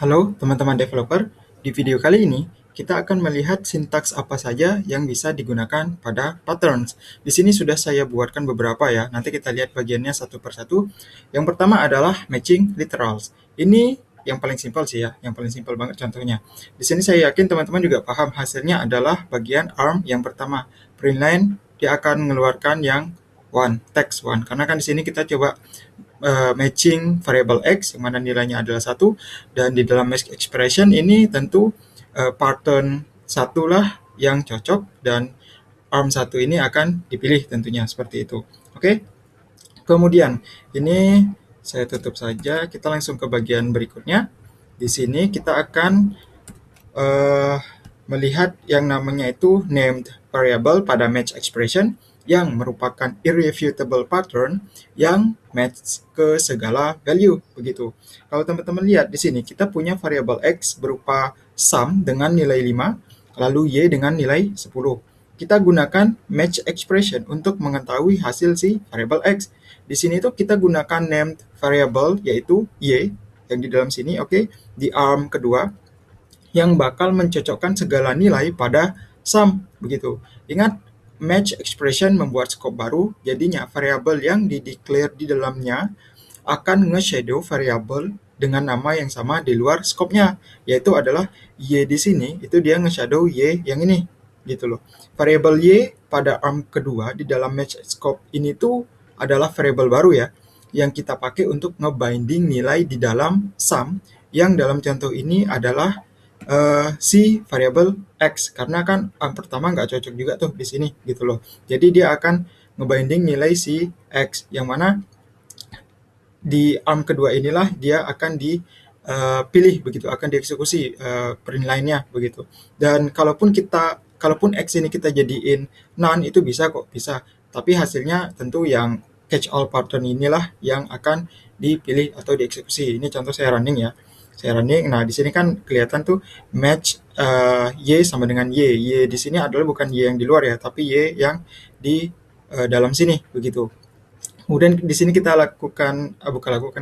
Halo teman-teman developer, di video kali ini kita akan melihat sintaks apa saja yang bisa digunakan pada patterns. Di sini sudah saya buatkan beberapa ya, nanti kita lihat bagiannya satu persatu. Yang pertama adalah matching literals. Ini yang paling simpel sih ya, yang paling simpel banget contohnya. Di sini saya yakin teman-teman juga paham hasilnya adalah bagian arm yang pertama. Print line dia akan mengeluarkan yang one, text one, karena kan di sini kita coba matching variable x yang mana nilainya adalah satu, dan di dalam match expression ini tentu pattern satu lah yang cocok dan arm satu ini akan dipilih tentunya seperti itu. Oke. Kemudian ini saya tutup saja, kita langsung ke bagian berikutnya. Di sini kita akan melihat yang namanya itu named variable pada match expression yang merupakan irrefutable pattern yang match ke segala value begitu. Kalau teman-teman lihat di sini kita punya variabel x berupa sum dengan nilai 5, lalu y dengan nilai 10. Kita gunakan match expression untuk mengetahui hasil si variabel x. Di sini tuh kita gunakan named variable yaitu y yang di dalam sini, oke, di arm kedua yang bakal mencocokkan segala nilai pada sum begitu. Ingat, match expression membuat scope baru, jadinya variabel yang dideclare di dalamnya akan nge-shadow variabel dengan nama yang sama di luar scope-nya, yaitu adalah y di sini, itu dia nge-shadow y yang ini, gitu loh. Variabel y pada arm kedua di dalam match scope ini tuh adalah variabel baru ya, yang kita pakai untuk ngebinding nilai di dalam sum, yang dalam contoh ini adalah si variabel x, karena kan arm pertama nggak cocok juga tuh di sini gitu loh. Jadi dia akan ngebinding nilai si x, yang mana di arm kedua inilah dia akan dipilih begitu, akan dieksekusi print line-nya begitu. Dan kalaupun x ini kita jadiin none itu bisa kok, bisa. Tapi hasilnya tentu yang catch all pattern inilah yang akan dipilih atau dieksekusi. Ini contoh saya running ya. Saya running. Nah, di sini kan kelihatan tuh match y sama dengan y. Y di sini adalah bukan y yang di luar ya, tapi y yang di dalam sini begitu. Kemudian di sini kita lakukan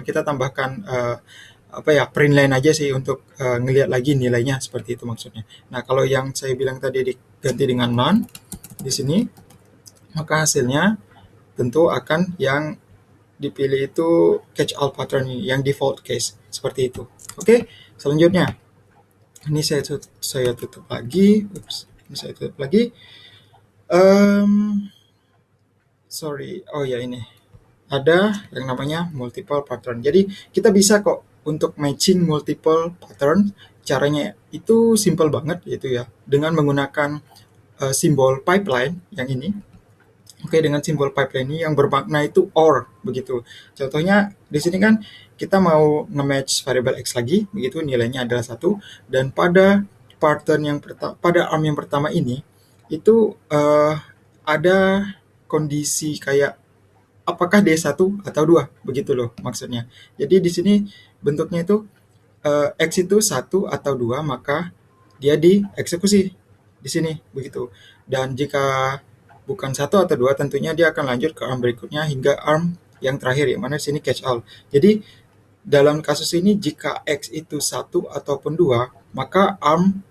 kita tambahkan print line aja sih untuk ngelihat lagi nilainya, seperti itu maksudnya. Nah, kalau yang saya bilang tadi diganti dengan none di sini, maka hasilnya tentu akan yang dipilih itu catch all pattern yang default case, seperti itu. Oke, selanjutnya ini saya tutup lagi. Oh ya, ini ada yang namanya multiple pattern. Jadi kita bisa kok untuk matching multiple pattern. Caranya itu simple banget gitu ya, dengan menggunakan simbol pipeline yang ini. Oke, dengan simbol pipeline ini yang bermakna itu OR begitu. Contohnya di sini kan kita mau nge-match variable x lagi, begitu nilainya adalah 1, dan pada arm yang pertama ini itu ada kondisi kayak apakah dia 1 atau 2 begitu loh maksudnya. Jadi di sini bentuknya itu x itu 1 atau 2, maka dia dieksekusi di sini begitu. Dan jika bukan 1 atau 2, tentunya dia akan lanjut ke arm berikutnya hingga arm yang terakhir, yang mana di sini catch all. Jadi dalam kasus ini jika x itu 1 ataupun 2, maka arm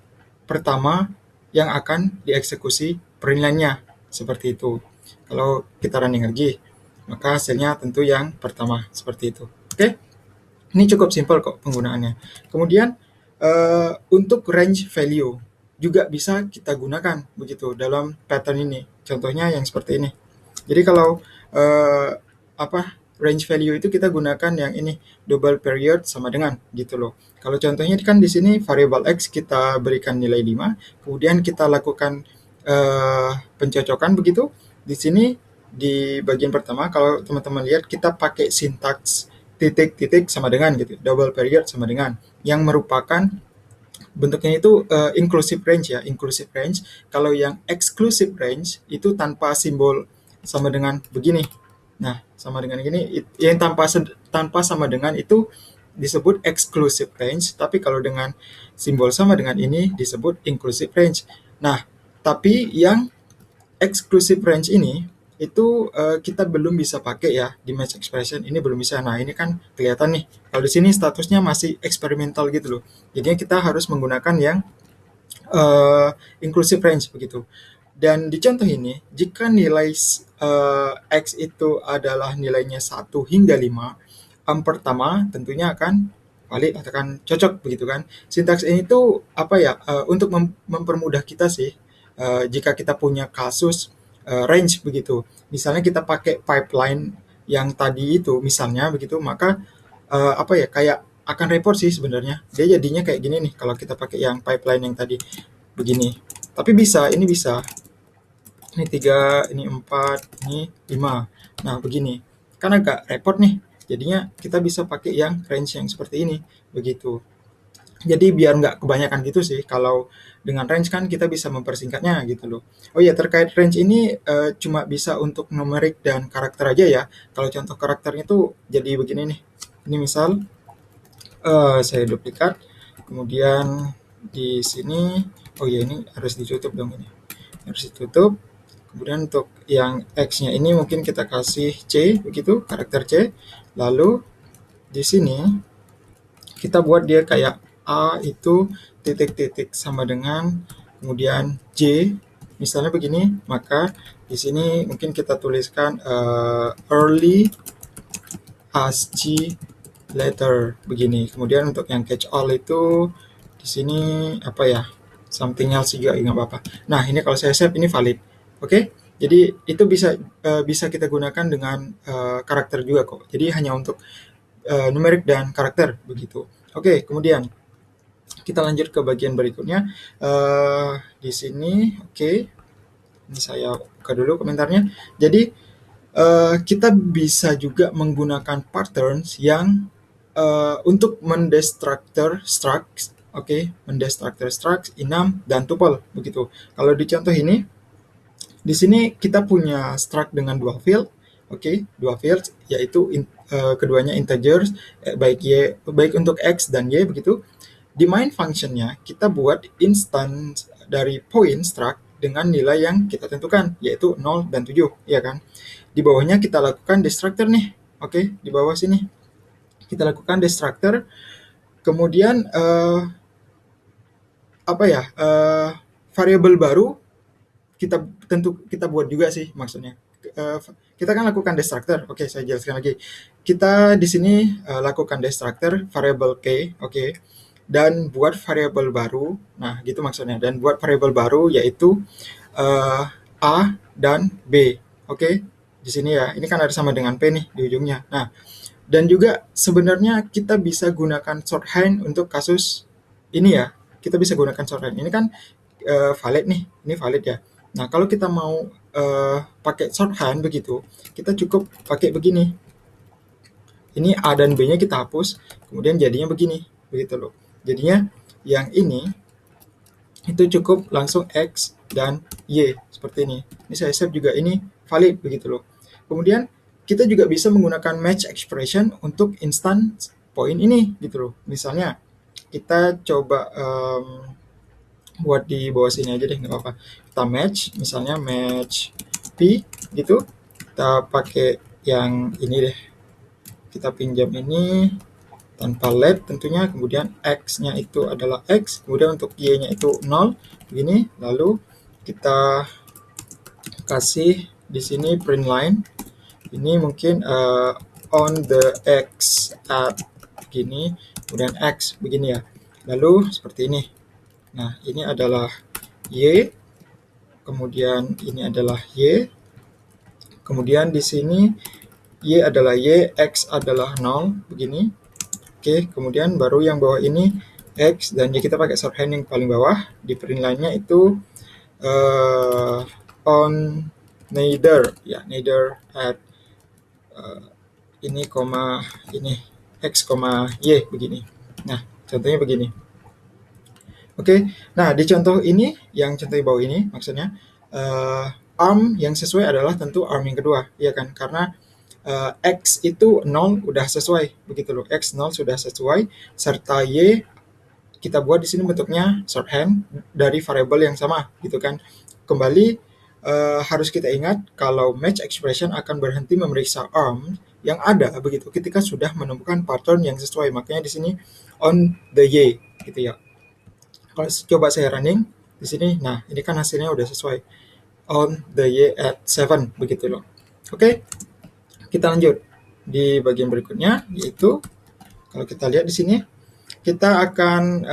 pertama yang akan dieksekusi print line-nya, seperti itu. Kalau kita running lagi, maka hasilnya tentu yang pertama, seperti itu. Oke, ini cukup simpel kok penggunaannya. Kemudian untuk range value juga bisa kita gunakan begitu dalam pattern ini. Contohnya yang seperti ini. Jadi kalau range value itu kita gunakan yang ini, double period sama dengan gitu loh. Kalau contohnya kan di sini variable x kita berikan nilai 5, kemudian kita lakukan pencocokan begitu. Di sini di bagian pertama kalau teman-teman lihat kita pakai sintaks titik-titik sama dengan gitu, double period sama dengan, yang merupakan bentuknya itu inclusive range ya, inclusive range. Kalau yang exclusive range itu tanpa simbol sama dengan begini. Nah, sama dengan gini, yang tanpa sama dengan itu disebut exclusive range, tapi kalau dengan simbol sama dengan ini disebut inclusive range. Nah, tapi yang exclusive range ini itu kita belum bisa pakai ya di match expression ini belum bisa. Nah ini kan kelihatan nih kalau di sini statusnya masih eksperimental gitu loh. Jadinya kita harus menggunakan yang inclusive range begitu. Dan di contoh ini jika nilai x itu adalah nilainya 1 hingga 5, pertama tentunya akan valid atau akan cocok begitu kan. Sintaks ini tuh apa ya untuk mempermudah kita sih jika kita punya kasus range begitu. Misalnya kita pakai pipeline yang tadi itu misalnya begitu, maka apa ya kayak akan repot sih sebenarnya. Dia jadinya kayak gini nih kalau kita pakai yang pipeline yang tadi begini. Tapi bisa, ini bisa. Ini 3, ini 4, ini 5. Nah, begini. Kan agak repot nih. Jadinya kita bisa pakai yang range yang seperti ini. Begitu. Jadi biar nggak kebanyakan gitu sih. Kalau dengan range kan kita bisa mempersingkatnya gitu loh. Oh iya, terkait range ini cuma bisa untuk numerik dan karakter aja ya. Kalau contoh karakternya tuh jadi begini nih. Ini misal saya duplikat. Kemudian di sini, oh ya ini harus ditutup dong ini. Harus ditutup. Kemudian untuk yang X-nya ini mungkin kita kasih C begitu, karakter C. Lalu di sini kita buat dia kayak A itu titik-titik sama dengan kemudian J misalnya begini, maka di sini mungkin kita tuliskan early ASCII letter begini. Kemudian untuk yang catch all itu di sini apa ya? Something else juga nggak apa-apa. Nah, ini kalau saya save ini valid. Oke? Jadi itu bisa kita gunakan dengan karakter juga kok. Jadi hanya untuk numerik dan karakter begitu. Oke, kemudian kita lanjut ke bagian berikutnya. Di sini, oke. Ini saya buka dulu komentarnya. Jadi kita bisa juga menggunakan patterns yang untuk mendestructor structs, oke, mendestructor structs, enum dan tuple begitu. Kalau di contoh ini, di sini kita punya struct dengan dua field, oke, dua fields yaitu keduanya integers, baik untuk x dan y begitu. Di main functionnya kita buat instance dari point struct dengan nilai yang kita tentukan yaitu 0 dan 7, ya kan? Di bawahnya kita lakukan destructor nih, oke, di bawah sini kita lakukan destructor. Kemudian apa ya variabel baru kita buat juga sih maksudnya. Kita kan lakukan destructor. Oke, saya jelaskan lagi. Kita di sini lakukan destructor variabel k, oke, dan buat variabel baru. Nah, gitu maksudnya. Dan buat variabel baru yaitu a dan b, oke. Di sini ya. Ini kan ada sama dengan p nih di ujungnya. Nah, dan juga sebenarnya kita bisa gunakan shorthand untuk kasus ini ya. Kita bisa gunakan shorthand. Ini kan valid nih. Ini valid ya. Nah, kalau kita mau pakai shorthand begitu, kita cukup pakai begini. Ini A dan B-nya kita hapus, kemudian jadinya begini, begitu loh. Jadinya yang ini itu cukup langsung X dan Y seperti ini. Ini saya save juga, ini valid begitu loh. Kemudian kita juga bisa menggunakan match expression untuk instance point ini gitu loh. Misalnya kita coba buat di bawah sini aja deh, nggak apa-apa. Kita match, misalnya match P gitu. Kita pakai yang ini deh. Kita pinjam ini tanpa let tentunya. Kemudian X-nya itu adalah X. Kemudian untuk Y-nya itu 0. Begini. Lalu kita kasih di sini print line. Ini mungkin on the X at begini. Kemudian X begini ya. Lalu seperti ini. Nah, ini adalah Y, kemudian ini adalah Y, kemudian di sini Y adalah Y, X adalah 0, begini. Oke, kemudian baru yang bawah ini X, dan kita pakai shorthand yang paling bawah, di print line-nya itu on neither, ya, neither at ini, koma, ini, X, Y, begini. Nah, contohnya begini. Oke, nah di contoh ini, yang contoh di bawah ini maksudnya arm yang sesuai adalah tentu arm yang kedua, ya kan? Karena X itu 0 udah sesuai, begitu loh. X 0 sudah sesuai, serta Y kita buat di sini bentuknya shorthand dari variabel yang sama, gitu kan? Kembali harus kita ingat kalau match expression akan berhenti memeriksa arm yang ada begitu ketika sudah menemukan pattern yang sesuai. Makanya di sini on the Y gitu ya. Kalau coba saya running di sini, nah ini kan hasilnya udah sesuai on the Y at 7 begitu loh. Oke, kita lanjut di bagian berikutnya, yaitu kalau kita lihat di sini kita akan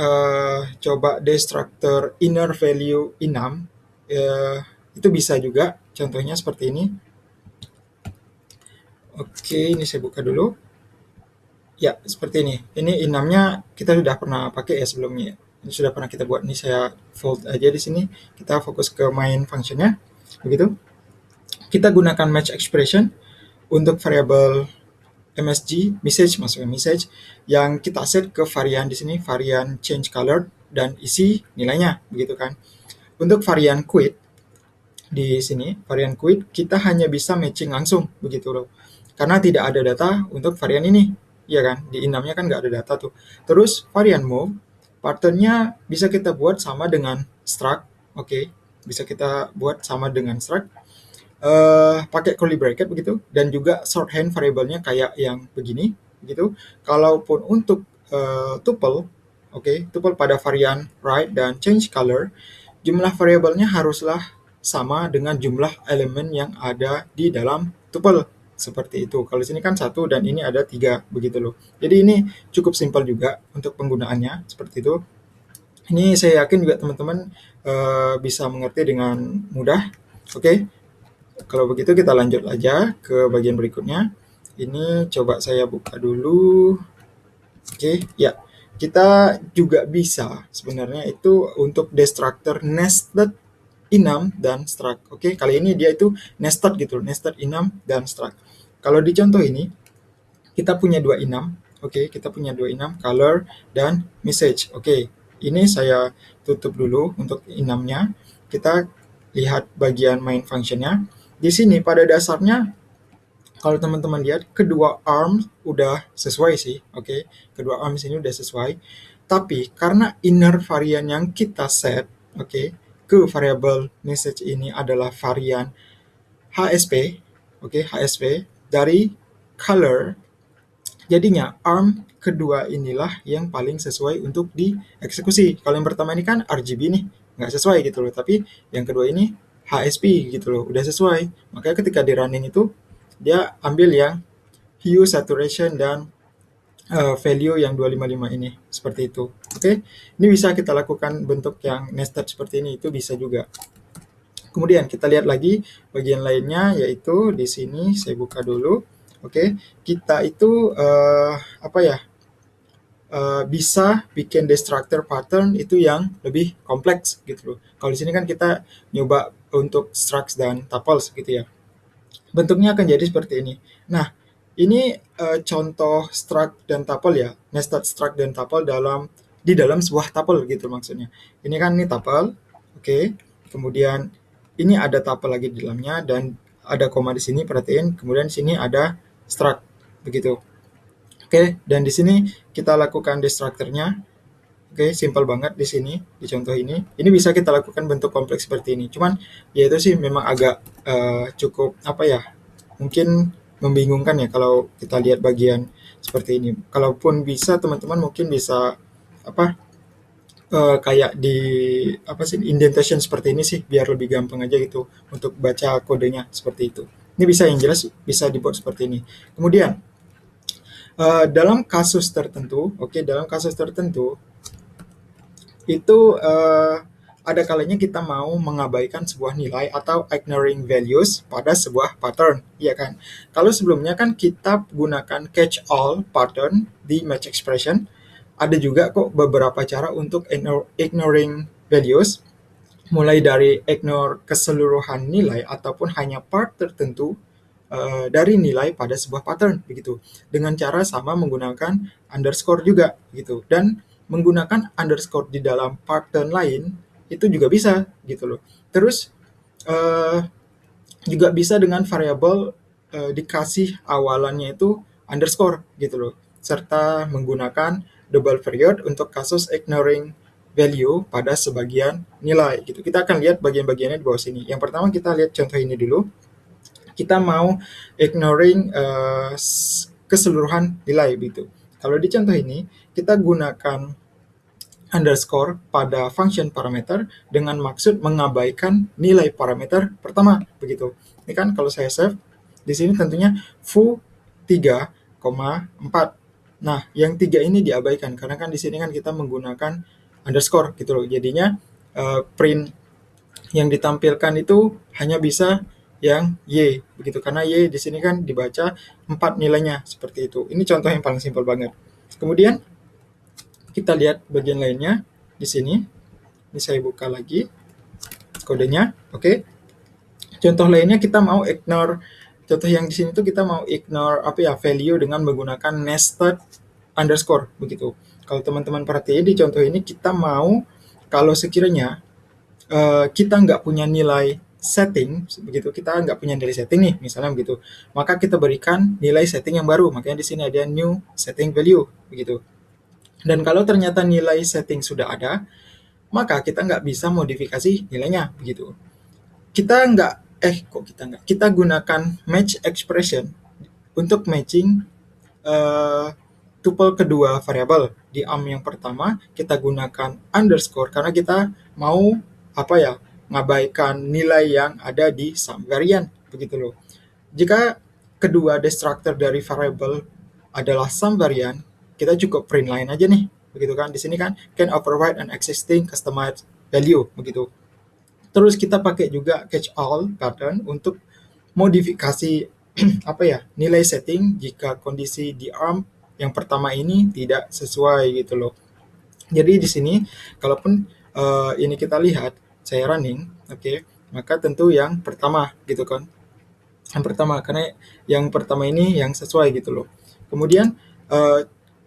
coba destructor inner value enum. Itu bisa juga contohnya seperti ini. Oke, ini saya buka dulu. Ya, seperti ini. Ini enumnya kita sudah pernah pakai ya sebelumnya. Ini sudah pernah kita buat. Ini saya fold aja di sini. Kita fokus ke main functionnya. Begitu. Kita gunakan match expression untuk variabel MSG, message, masukkan message, yang kita set ke varian di sini, varian change color, dan isi nilainya, begitu kan. Untuk varian quit, di sini, varian quit, kita hanya bisa matching langsung, begitu loh. Karena tidak ada data untuk varian ini, ya kan, di enumnya kan nggak ada data tuh. Terus varian move, patternnya bisa kita buat sama dengan struct, oke, bisa kita buat sama dengan struct, pakai curly bracket begitu, dan juga shorthand variabelnya kayak yang begini begitu. Kalaupun untuk tuple, oke, tuple pada varian right dan change color, jumlah variabelnya haruslah sama dengan jumlah elemen yang ada di dalam tuple, seperti itu. Kalau sini kan 1 dan ini ada 3 begitu loh. Jadi ini cukup simpel juga untuk penggunaannya seperti itu. Ini saya yakin juga teman-teman bisa mengerti dengan mudah. Oke. Kalau begitu kita lanjut aja ke bagian berikutnya. Ini coba saya buka dulu. Oke, ya. Kita juga bisa sebenarnya itu untuk destructor nested enum dan struct. Oke, kali ini dia itu nested gitu, nested enum dan struct. Kalau di contoh ini kita punya dua enum. Oke, kita punya dua enum, color dan message. Oke, ini saya tutup dulu untuk enumnya. Kita lihat bagian main functionnya. Di sini pada dasarnya kalau teman-teman lihat kedua arm udah sesuai sih, oke. Kedua arm sini udah sesuai. Tapi karena inner varian yang kita set, oke, ke variable message ini adalah varian HSP, oke, HSP dari color. Jadinya arm kedua inilah yang paling sesuai untuk dieksekusi. Kalau yang pertama ini kan RGB nih, nggak sesuai gitu loh. Tapi yang kedua ini HSP gitu loh, udah sesuai. Makanya ketika di running itu, dia ambil yang hue, saturation, dan value yang 255 ini, seperti itu. Oke, ini bisa kita lakukan bentuk yang nested seperti ini, itu bisa juga. Kemudian kita lihat lagi bagian lainnya, yaitu di sini saya buka dulu. Oke, kita itu bisa bikin destructor pattern itu yang lebih kompleks gitu loh. Kalau di sini kan kita nyoba untuk structs dan tuples gitu ya. Bentuknya akan jadi seperti ini. Nah, ini contoh struct dan tuple ya, nested struct dan tuple di dalam sebuah tuple gitu maksudnya. Ini kan ini tuple, oke. Kemudian ini ada tuple lagi di dalamnya dan ada koma di sini, perhatiin. Kemudian di sini ada struct begitu. Oke, dan di sini kita lakukan destructornya. Oke, simpel banget di sini, di contoh ini. Ini bisa kita lakukan bentuk kompleks seperti ini. Cuman, ya itu sih memang agak cukup, mungkin membingungkan ya kalau kita lihat bagian seperti ini. Kalaupun bisa, teman-teman mungkin bisa, kayak di, indentation seperti ini sih, biar lebih gampang aja gitu untuk baca kodenya seperti itu. Ini bisa yang jelas, bisa dibuat seperti ini. Kemudian, dalam kasus tertentu, dalam kasus tertentu, itu ada kalanya kita mau mengabaikan sebuah nilai atau ignoring values pada sebuah pattern, ya kan? Kalau sebelumnya kan kita gunakan catch all pattern di match expression, ada juga kok beberapa cara untuk ignoring values, mulai dari ignore keseluruhan nilai ataupun hanya part tertentu dari nilai pada sebuah pattern begitu, dengan cara sama menggunakan underscore juga gitu, dan menggunakan underscore di dalam pattern lain itu juga bisa gitu loh. Terus juga bisa dengan variabel dikasih awalannya itu underscore gitu loh, serta menggunakan double period untuk kasus ignoring value pada sebagian nilai gitu. Kita akan lihat bagian-bagiannya di bawah sini. Yang pertama kita lihat contoh ini dulu. Kita mau ignoring keseluruhan nilai gitu. Kalau di contoh ini kita gunakan underscore pada function parameter dengan maksud mengabaikan nilai parameter pertama begitu. Ini kan kalau saya save di sini tentunya foo 3,4. Nah, yang 3 ini diabaikan karena kan di sini kan kita menggunakan underscore gitu loh. Jadinya print yang ditampilkan itu hanya bisa yang Y begitu karena Y di sini kan dibaca 4 nilainya seperti itu. Ini contoh yang paling simpel banget. Kemudian kita lihat bagian lainnya di sini. Ini saya buka lagi kodenya. Oke. Contoh lainnya kita mau ignore. Contoh yang di sini tuh kita mau ignore value dengan menggunakan nested underscore begitu. Kalau teman-teman perhatiin di contoh ini kita mau kalau sekiranya kita nggak punya nilai setting begitu, kita nggak punya nilai setting nih misalnya begitu, maka kita berikan nilai setting yang baru. Makanya di sini ada new setting value begitu. Dan kalau ternyata nilai setting sudah ada, maka kita nggak bisa modifikasi nilainya begitu. Kita gunakan match expression untuk matching tuple kedua variabel. Di yang pertama kita gunakan underscore karena kita mau ngabaikan nilai yang ada di sum variant begitu loh. Jika kedua destructor dari variabel adalah sum variant, kita cukup print line aja nih begitu kan. Di sini kan can override an existing customized value begitu. Terus kita pakai juga catch all pattern untuk modifikasi nilai setting jika kondisi di arm yang pertama ini tidak sesuai gitu loh. Jadi di sini kalaupun ini kita lihat saya running, maka tentu yang pertama gitu kan. Yang pertama karena yang pertama ini yang sesuai gitu loh. Kemudian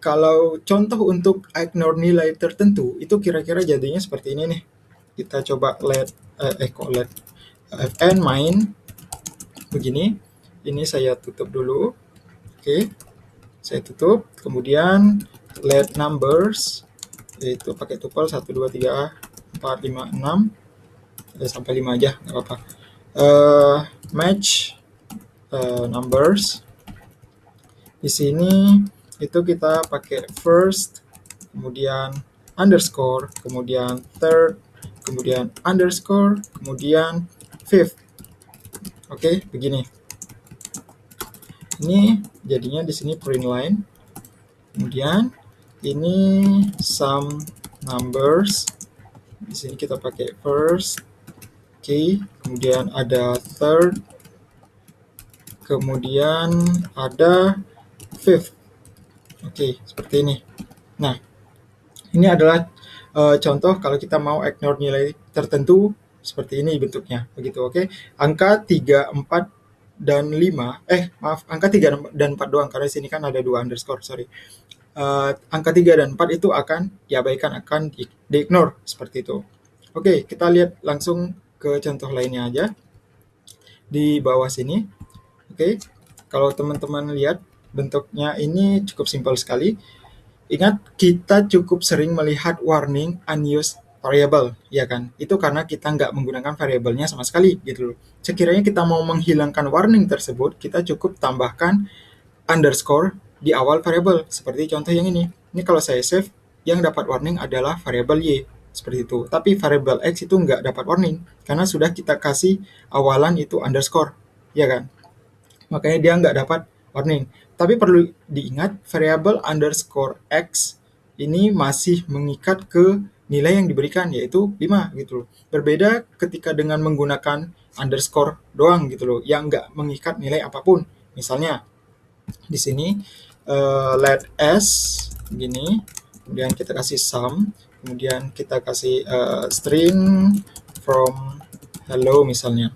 kalau contoh untuk ignore nilai tertentu itu kira-kira jadinya seperti ini nih. Kita coba let fn main begini. Ini saya tutup dulu. Saya tutup. Kemudian let numbers yaitu pakai tuple 1 2 3 4 5 6 sampai 5 aja nggak apa-apa. Match numbers. Di sini itu kita pakai first, kemudian underscore, kemudian third, kemudian underscore, kemudian fifth. Begini. Ini jadinya di sini print line. Kemudian ini sum numbers. Di sini kita pakai first, kemudian ada third, kemudian ada fifth. Seperti ini. Nah, ini adalah contoh kalau kita mau ignore nilai tertentu seperti ini bentuknya begitu. Angka 3, 4 dan 5 angka 3 dan 4 doang karena di sini kan ada 2 underscore, angka 3 dan 4 itu akan diabaikan, akan di-ignore seperti itu. Kita lihat langsung ke contoh lainnya aja di bawah sini. Kalau teman-teman lihat bentuknya ini cukup simpel sekali. Ingat, kita cukup sering melihat warning unused variable, ya kan? Itu karena kita nggak menggunakan variabelnya sama sekali, gitu loh. Sekiranya kita mau menghilangkan warning tersebut, kita cukup tambahkan underscore di awal variabel, seperti contoh yang ini. Ini kalau saya save, yang dapat warning adalah variabel Y, seperti itu. Tapi variabel X itu nggak dapat warning, karena sudah kita kasih awalan itu underscore, ya kan? Makanya dia nggak dapat warning. Tapi perlu diingat, variabel underscore X ini masih mengikat ke nilai yang diberikan, yaitu 5 gitu loh. Berbeda ketika dengan menggunakan underscore doang gitu loh, yang nggak mengikat nilai apapun. Misalnya di sini let s begini, kemudian kita kasih sum, kemudian kita kasih string from hello misalnya.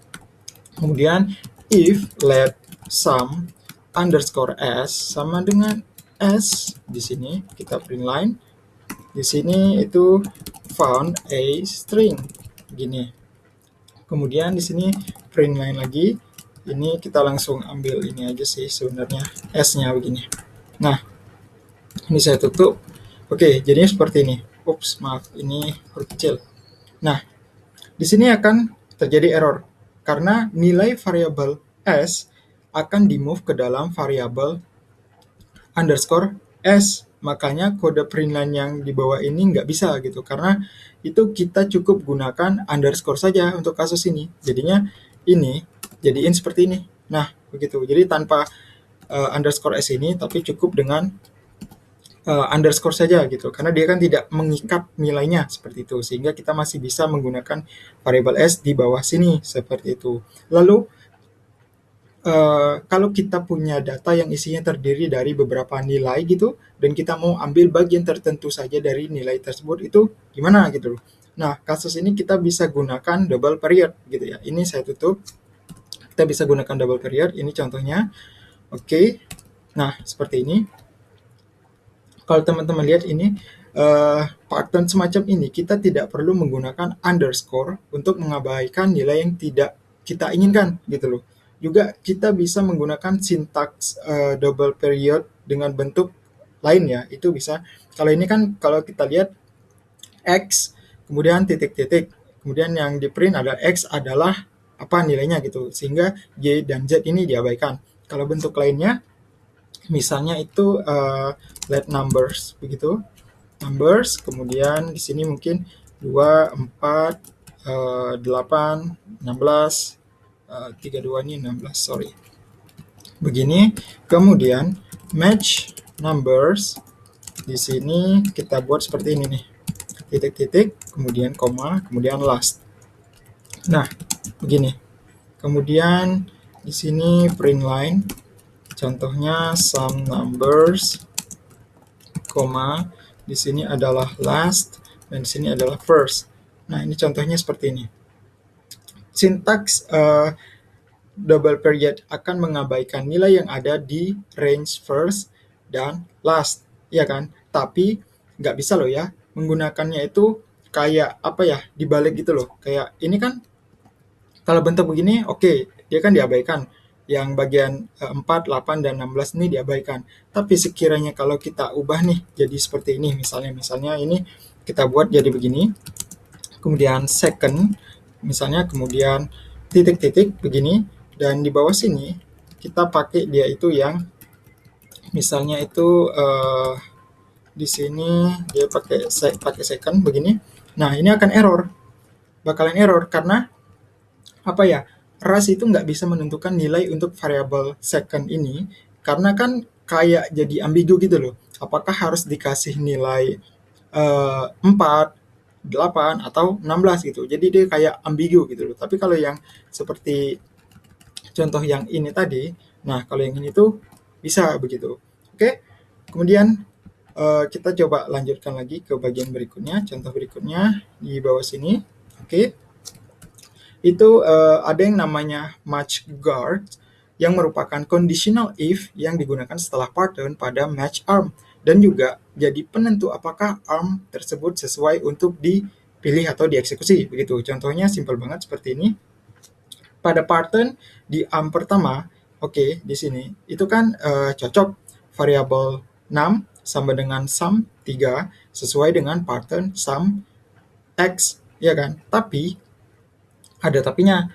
Kemudian if let sum underscore s sama dengan s, di sini kita print line, di sini itu found a string gini. Kemudian di sini print line lagi. Ini kita langsung ambil ini aja sih sebenarnya, s-nya begini. Nah, ini saya tutup. Jadinya seperti ini. Ups, maaf, ini huruf kecil. Nah, di sini akan terjadi error karena nilai variabel s akan di-move ke dalam variabel underscore s. Makanya kode print line yang di bawah ini nggak bisa gitu, karena itu kita cukup gunakan underscore saja untuk kasus ini. Jadinya ini jadiin seperti ini. Nah, begitu. Jadi tanpa underscore s ini, tapi cukup dengan underscore saja gitu, karena dia kan tidak mengikat nilainya seperti itu, sehingga kita masih bisa menggunakan variabel s di bawah sini seperti itu. Lalu kalau kita punya data yang isinya terdiri dari beberapa nilai gitu, dan kita mau ambil bagian tertentu saja dari nilai tersebut, itu gimana gitu loh. Nah, kasus ini kita bisa gunakan double period gitu ya. Ini saya tutup. Kita bisa gunakan double period, ini contohnya. Oke. Nah, seperti ini. Kalau teman-teman lihat ini, pattern semacam ini, kita tidak perlu menggunakan underscore untuk mengabaikan nilai yang tidak kita inginkan gitu loh. Juga kita bisa menggunakan sintaks double period dengan bentuk lain ya, itu bisa. Kalau ini kan kalau kita lihat X, kemudian titik-titik, kemudian yang di print adalah X adalah apa nilainya gitu, sehingga Y dan Z ini diabaikan. Kalau bentuk lainnya, misalnya itu let numbers begitu, numbers, kemudian di sini mungkin 2, 4, 8, 16, 32 ini 16, sorry. Begini, kemudian match numbers, di sini kita buat seperti ini nih, titik-titik, kemudian koma, kemudian last. Nah, begini. Kemudian di sini print line, contohnya some numbers, koma, di sini adalah last, dan di sini adalah first. Nah, ini contohnya seperti ini. Sintaks double period akan mengabaikan nilai yang ada di range first dan last, ya kan? Tapi nggak bisa loh ya, menggunakannya itu kayak apa ya, dibalik gitu loh. Kayak ini kan, kalau bentuk begini, oke, dia kan diabaikan. Yang bagian 4, 8, dan 16 ini diabaikan. Tapi sekiranya kalau kita ubah nih jadi seperti ini, misalnya ini kita buat jadi begini, kemudian second, misalnya, kemudian titik-titik begini, dan di bawah sini kita pakai dia itu yang misalnya itu di sini dia pakai second begini. Nah, ini akan error, bakalan error karena apa ya, ras itu nggak bisa menentukan nilai untuk variabel second ini, karena kan kayak jadi ambigu gitu loh. Apakah harus dikasih nilai 4, 8, atau 16 gitu. Jadi dia kayak ambigu gitu loh. Tapi kalau yang seperti contoh yang ini tadi, nah kalau yang ini tuh bisa begitu. Oke, kemudian kita coba lanjutkan lagi ke bagian berikutnya. Contoh berikutnya di bawah sini. Oke. Itu ada yang namanya match guard yang merupakan conditional if yang digunakan setelah pattern pada match arm, dan juga jadi penentu apakah arm tersebut sesuai untuk dipilih atau dieksekusi begitu. Contohnya simple banget seperti ini. Pada pattern di arm pertama, oke, di sini itu kan cocok variabel 6 sama dengan sum 3 sesuai dengan pattern sum X, ya kan? Tapi ada tapinya,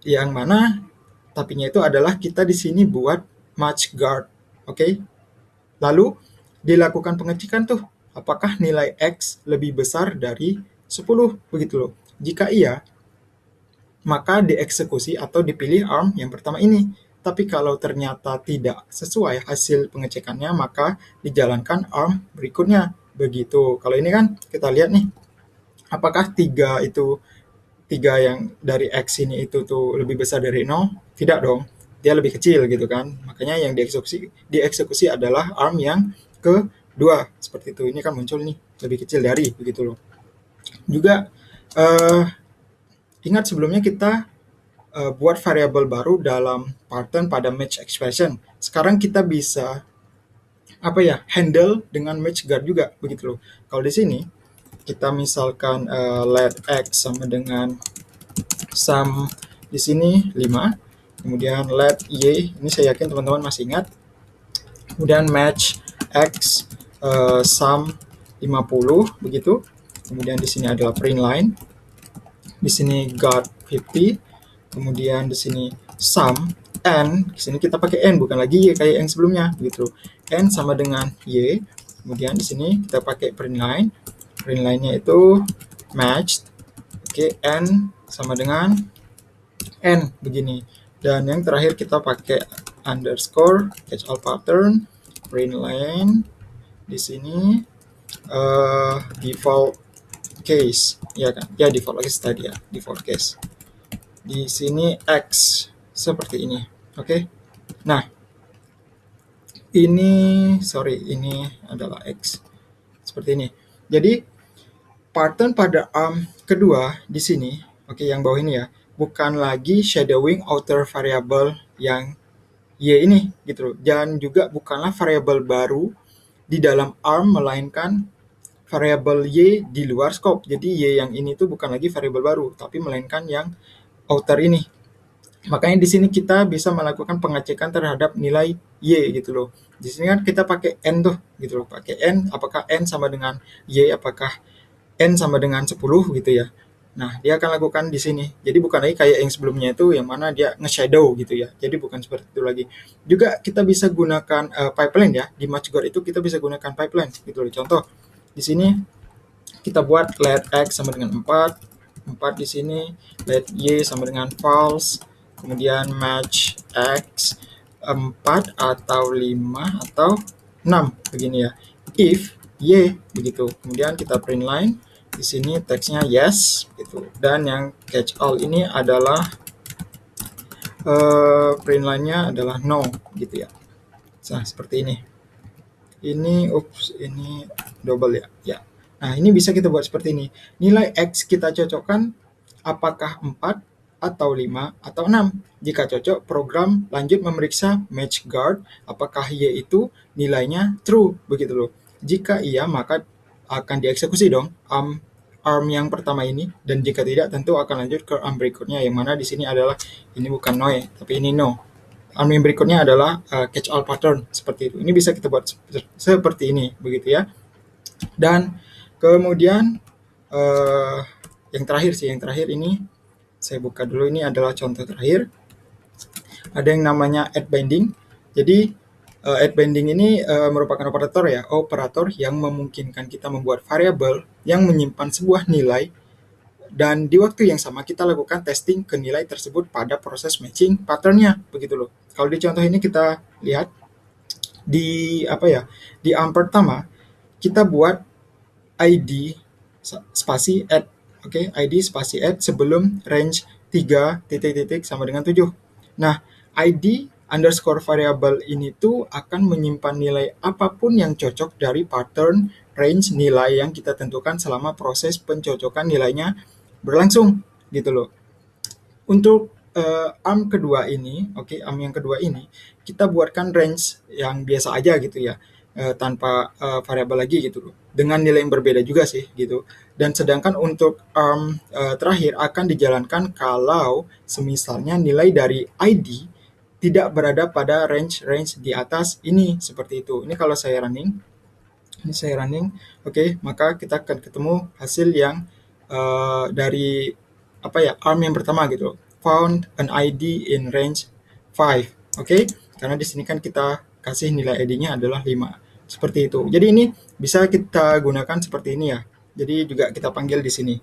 yang mana tapinya itu adalah kita di sini buat match guard, oke? Lalu dilakukan pengecekan tuh, apakah nilai X lebih besar dari 10 begitu loh. Jika iya, maka dieksekusi atau dipilih arm yang pertama ini. Tapi kalau ternyata tidak sesuai hasil pengecekannya, maka dijalankan arm berikutnya begitu. Kalau ini kan kita lihat nih, apakah 3 yang dari X ini itu tuh lebih besar dari 0? Tidak dong, dia lebih kecil gitu kan. Makanya yang dieksekusi adalah arm yang kedua, seperti itu. Ini kan muncul nih, lebih kecil dari, begitu loh. Juga ingat sebelumnya kita buat variabel baru dalam pattern pada match expression. Sekarang kita bisa handle dengan match guard juga, begitu loh. Kalau di sini kita misalkan let X sama dengan sum di sini 5, kemudian let Y, ini saya yakin teman-teman masih ingat, kemudian match X sum 5 50 begitu. Kemudian di sini adalah print line. Di sini got 50. Kemudian di sini sum n, di sini kita pakai n bukan lagi y kayak yang sebelumnya begitu. N sama dengan y. Kemudian di sini kita pakai print line. Print line-nya itu matched. Oke, n sama dengan n begini. Dan yang terakhir kita pakai underscore catch all pattern print line. Di sini default case, ya kan? Ya default case tadi ya, default case. Di sini X seperti ini. Oke. Nah, ini adalah X. Seperti ini. Jadi pattern pada arm kedua di sini, oke, yang bawah ini ya, bukan lagi shadowing outer variable yang Y ini gitu loh. Dan juga bukanlah variabel baru di dalam arm, melainkan variabel Y di luar scope. Jadi Y yang ini tuh bukan lagi variabel baru, tapi melainkan yang outer ini. Makanya di sini kita bisa melakukan pengecekan terhadap nilai Y gitu loh. Di sini kan kita pakai N tuh gitu loh. Pakai N, apakah N sama dengan Y, apakah N sama dengan 10 gitu ya. Nah, dia akan lakukan di sini. Jadi bukan lagi kayak yang sebelumnya itu yang mana dia nge-shadow gitu ya. Jadi bukan seperti itu lagi. Juga kita bisa gunakan pipeline ya. Di MatchGuard itu kita bisa gunakan pipeline gitu loh. Contoh, di sini kita buat let X sama dengan 4. 4 di sini, let Y sama dengan false. Kemudian match X 4 atau 5 atau 6 begini ya. If Y begitu. Kemudian kita print line. Di sini teksnya yes gitu. Dan yang catch all ini adalah print line-nya adalah no gitu ya. Nah, seperti ini. Ini double ya. Ya. Nah, ini bisa kita buat seperti ini. Nilai X kita cocokkan apakah 4 atau 5 atau 6. Jika cocok, program lanjut memeriksa match guard apakah Y itu nilainya true begitu loh. Jika iya, maka akan dieksekusi dong arm yang pertama ini, dan jika tidak tentu akan lanjut ke arm berikutnya, yang mana di sini adalah ini bukan no ya, tapi ini no. Arm yang berikutnya adalah catch all pattern seperti itu. Ini bisa kita buat seperti ini begitu ya. Dan kemudian yang terakhir ini saya buka dulu, ini adalah contoh terakhir. Ada yang namanya add binding. Jadi add binding ini merupakan operator yang memungkinkan kita membuat variabel yang menyimpan sebuah nilai, dan di waktu yang sama kita lakukan testing ke nilai tersebut pada proses matching patternnya begitu loh. Kalau di contoh ini kita lihat di arm pertama kita buat ID spasi add, ID spasi add sebelum range 3 titik sama dengan 7. Nah, ID underscore variable ini tuh akan menyimpan nilai apapun yang cocok dari pattern range nilai yang kita tentukan selama proses pencocokan nilainya berlangsung gitu loh. Untuk arm kedua ini, arm yang kedua ini kita buatkan range yang biasa aja gitu ya, tanpa variabel lagi gitu loh, dengan nilai yang berbeda juga sih gitu. Dan sedangkan untuk arm terakhir akan dijalankan kalau semisalnya nilai dari ID tidak berada pada range di atas ini, seperti itu. Ini kalau saya running, maka kita akan ketemu hasil yang dari arm yang pertama gitu, found an ID in range 5, karena di sini kan kita kasih nilai ID-nya adalah 5, seperti itu. Jadi ini bisa kita gunakan seperti ini ya. Jadi juga kita panggil di sini.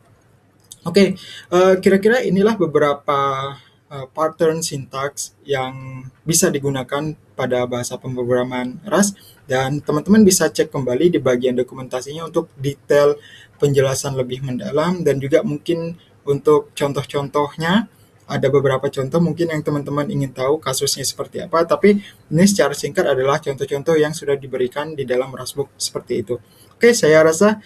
Kira-kira inilah beberapa pattern syntax yang bisa digunakan pada bahasa pemrograman Rust, dan teman-teman bisa cek kembali di bagian dokumentasinya untuk detail penjelasan lebih mendalam, dan juga mungkin untuk contoh-contohnya. Ada beberapa contoh mungkin yang teman-teman ingin tahu kasusnya seperti apa, tapi ini secara singkat adalah contoh-contoh yang sudah diberikan di dalam Rustbook seperti itu. Saya rasa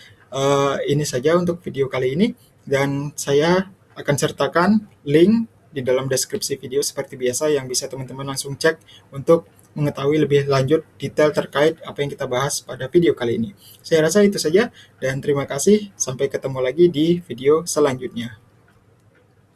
ini saja untuk video kali ini, dan saya akan sertakan link di dalam deskripsi video seperti biasa yang bisa teman-teman langsung cek untuk mengetahui lebih lanjut detail terkait apa yang kita bahas pada video kali ini. Saya rasa itu saja, dan terima kasih. Sampai ketemu lagi di video selanjutnya.